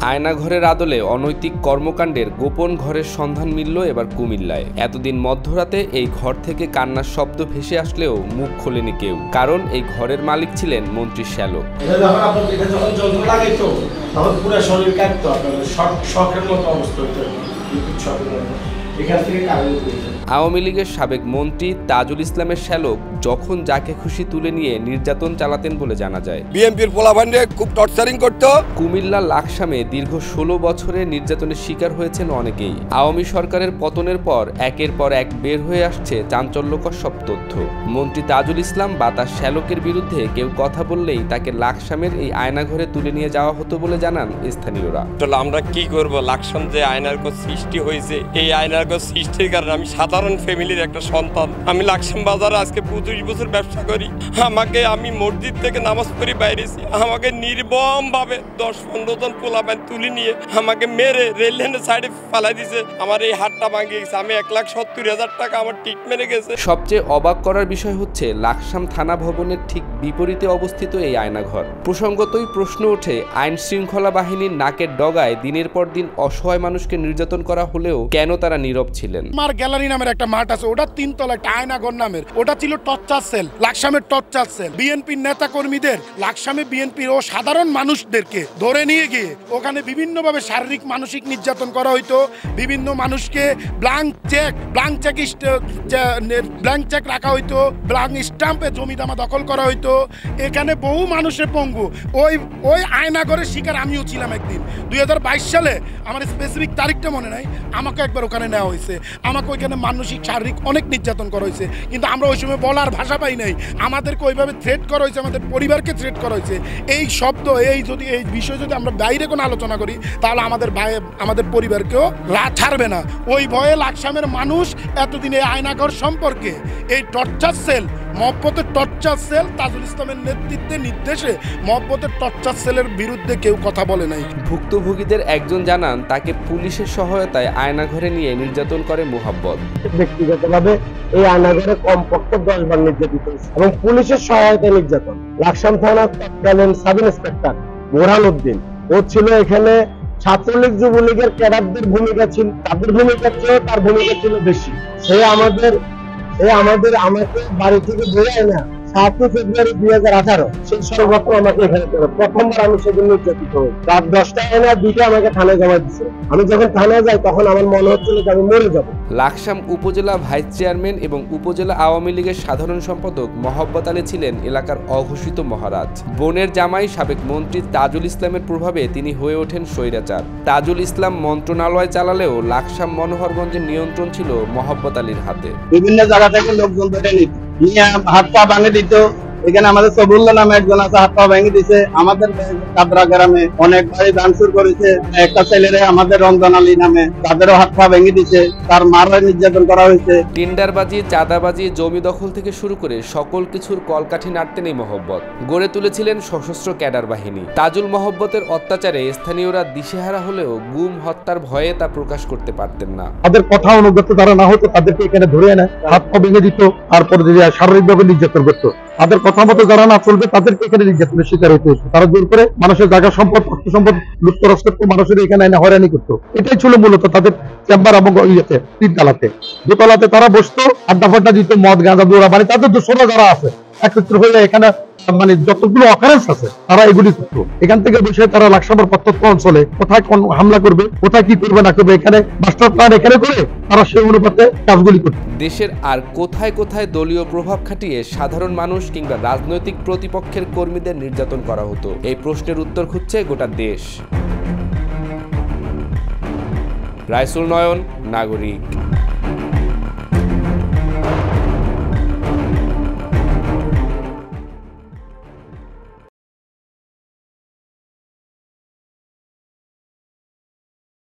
আয়নাঘরের আদলে অনৈতিক কর্মকাণ্ডের গোপন ঘরের সন্ধান মিলল এবার কুমিল্লায়। এতদিন মধ্যরাতে এই ঘর থেকে কান্নার শব্দ ভেসে আসলেও মুখ খোলেনি কেউ, কারণ এই ঘরের মালিক ছিলেন মন্ত্রী শ্যালক। আওয়ামী লীগের সাবেক মন্ত্রী তাজুল ইসলামের শ্যালক যখন যাকে খুশি তুলে নিয়ে নির্যাতন চালাতেন বলে জানা যায়। বিএনপির পোলাপানকে খুব টর্চারিং করত। কুমিল্লা লাকসামে দীর্ঘ 16 বছরের নির্যাতনের শিকার হয়েছেন অনেকেই। আওয়ামী সরকারের পতনের পর একের পর এক বের হয়ে আসছে চাঞ্চল্যকর সব তথ্য। মন্ত্রী তাজুল ইসলাম বা তার শ্যালকের বিরুদ্ধে কেউ কথা বললেই তাকে লাকসামের এই আয়নাঘরে তুলে নিয়ে যাওয়া হতো বলে জানান স্থানীয়রা। আমরা কি করব, লাকসাম যে আয়নাঘর সৃষ্টি হয়েছে, এই আয়নাঘর সৃষ্টির কারণে আমি সাধারণ ফ্যামিলির একটা সন্তান। আমি লাকসাম বাজারে আজকে 25 বছর ব্যবসা করি। আমি মসজিদ থেকে নামাজ পড়ি বাইরেছি, আমাকে নির্মম ভাবে 10-15 জন পোলাপান তুলে নিয়ে আমাকে মেরে রেল লাইনের সাইডে ফালাই দিয়েছে। আমার এই হাতটা ভাঙিয়ে গেছে। আমি 1,70,000 টাকা আমার ট্রিটমেন্টে গেছে। সবচেয়ে অবাক করার বিষয় হচ্ছে লাকসাম থানা ভবনের ঠিক বিপরীতে অবস্থিত এই আয়নাঘর। প্রসঙ্গতই প্রশ্ন ওঠে, আইন শৃঙ্খলা বাহিনীর নাকের ডগায় দিনের পর দিন অসহায় মানুষকে নির্যাতন করা হলেও কেন তারা নীরব ছিলেন? আমার গ্যালারি নামের একটা মাঠ আছে, ওটা 3 তলা একটা আয়নাঘর নামের, ওটা ছিল টর্চার সেল, লাকসামের টর্চার সেল। বিএনপির নেতা কর্মীদের, লাকসামে বিএনপির ও সাধারণ মানুষদেরকে ধরে নিয়ে গিয়ে ওখানে বিভিন্নভাবে শারীরিক মানসিক নির্যাতন করা হইতো। বিভিন্ন মানুষকে ব্ল্যাঙ্ক চেক রাখা হইতো, ব্ল্যাঙ্ক স্ট্যাম্পে জমি দামা দখল করা হইতো। এখানে বহু মানুষের পঙ্গু। ওই আয়নাঘরের শিকার আমিও ছিলাম একদিন। 2022 সালে, আমার স্পেসিফিক তারিখটা মনে নাই, আমাকে একবার ওখানে নেওয়া হয়েছে। আমাকে ওইখানে মানসিক শারীরিক অনেক নির্যাতন করা হয়েছে, কিন্তু আমরা ওই সময় বলার ভাষা পাই নাই। আমাদেরকে ওইভাবে থ্রেট করা হয়েছে, আমাদের পরিবারকে থ্রেট করা হয়েছে। এই বিষয় যদি আমরা বাইরে কোনো আলোচনা করি, তাহলে আমাদের পরিবারকেও ছাড়বে না। ওই ভয়ে লাকসামের মানুষ এতদিন এই আয়নাঘর সম্পর্কে, এই টর্চার সেল, মহব্বতের টর্চার সেল, তাজুল ইসলামের নেতৃত্বে নির্দেশে মহব্বতের টর্চার সেলের বিরুদ্ধে কেউ কথা বলে নাই। ভুক্তভোগীদের একজন জানান, তাকে পুলিশের সহায়তায় আয়নাঘরে নিয়ে নির্যাতন করে মোহাব্বত। ব্যক্তিগতভাবে এই আয়নাঘরে কমপক্ষে 10 বার নির্যাতিত হয়েছে এবং পুলিশের সহায়তায় নির্যাতন। লাকসাম থানার তৎকালীন সাব ইন্সপেক্টর বোরহান উদ্দিন, ও ছিল এখানে ছাত্রলীগ যুবলীগের ক্যাডারদের ভূমিকা ছিল, তাদের ভূমিকা চেয়ে তার ভূমিকা ছিল বেশি। আমাকে বাড়ি থেকে বেরোয় না। 7 ফেব্রুয়ারি 2018 সেই সর্বপ্রথম আমাকে এখানে প্রথমবার আমি সেদিন নির্যাতিত হই। রাত 10টায় এনে 2টা আমাকে থানায় জমা দিচ্ছে। আমি যখন থানায় যাই তখন আমার মনে হচ্ছিল যে আমি মরে যাব। লাকসাম উপজেলা ভাইস চেয়ারম্যান এবং উপজেলা আওয়ামী লীগের সাধারণ সম্পাদক মহব্বত আলী ছিলেন এলাকার অঘোষিত মহারাজ। বোনের জামাই সাবেক মন্ত্রী তাজুল ইসলামের প্রভাবে তিনি হয়ে ওঠেন স্বৈরাচার। তাজুল ইসলাম মন্ত্রণালয় চালালেও লাকসাম মনোহরগঞ্জের নিয়ন্ত্রণ ছিল মহব্বত আলীর হাতে। বিভিন্ন জায়গা থেকে লোকজন ধরে নিয়ে হাত পা ভাঙে দিত। এখানে আমাদের সবুল্লাহ নামে একজন আছে, হাত পা ভেঙে দিছে। আমাদের কাদরা গ্রামে অনেক বাড়ি ভাঙচুর করেছে। একটা ছেলেরে আমাদের রমজান আলী নামে, তাদেরও হাত পা ভেঙে দিছে, তার মারা নির্যাতন করা হয়েছে। টেন্ডারবাজি, চাঁদাবাজি, জমি দখল থেকে শুরু করে সকল কিছুর কলকাঠি নাড়তেন এই মহব্বত। গড়ে তুলেছিলেন সশস্ত্র ক্যাডার বাহিনী। তাজুল মহব্বতের অত্যাচারে স্থানীয়রা দিশেহারা হলেও গুম হত্যার ভয়ে তা প্রকাশ করতে পারতেন না। তাদের কথা অনুগত তারা না হতো, তাদেরকে এখানে ধরে এনে হাত পা ভেঙে দিত, তারপরে শারীরিকভাবে নির্যাতন করতো। তাদের কথা মতো যারা না চলবে তাদেরকে এখানে নির্যাতনের শিকার হতে হতো। তারা জোর করে মানুষের জায়গা সম্পদ, অর্থ সম্পদ লুটতরাজ করতো, মানুষের এখানে এনে হয়রানি করতো। এটাই ছিল মূলত তাদের চেম্বার এবং 3 তলাতে। 2 তলাতে তারা বসতো, আড্ডা ফাড্ডা দিত, মদ গাঁজা দৌড়া, মানে তাদের দোষরা যারা আছে একত্র হয়ে এখানে মানে যতগুলো অকারেন্স আছে তারা এগুলি করতো। এখান থেকে বসে তারা লাকসামের প্রত্যন্ত অঞ্চলে কোথায় কোন হামলা করবে, কোথায় কি করবে না করবে, এখানে মাস্টার প্ল্যান এখানে করে তারা সেই অনুপাতে কাজগুলি করতো। দেশের আর কোথায় কোথায় দলীয় প্রভাব খাটিয়ে সাধারণ মানুষ কিংবা রাজনৈতিক প্রতিপক্ষের কর্মীদের নির্যাতন করা হতো, এই প্রশ্নের উত্তর খুঁজছে গোটা দেশ। রাইসুল নয়ন, নাগরিক।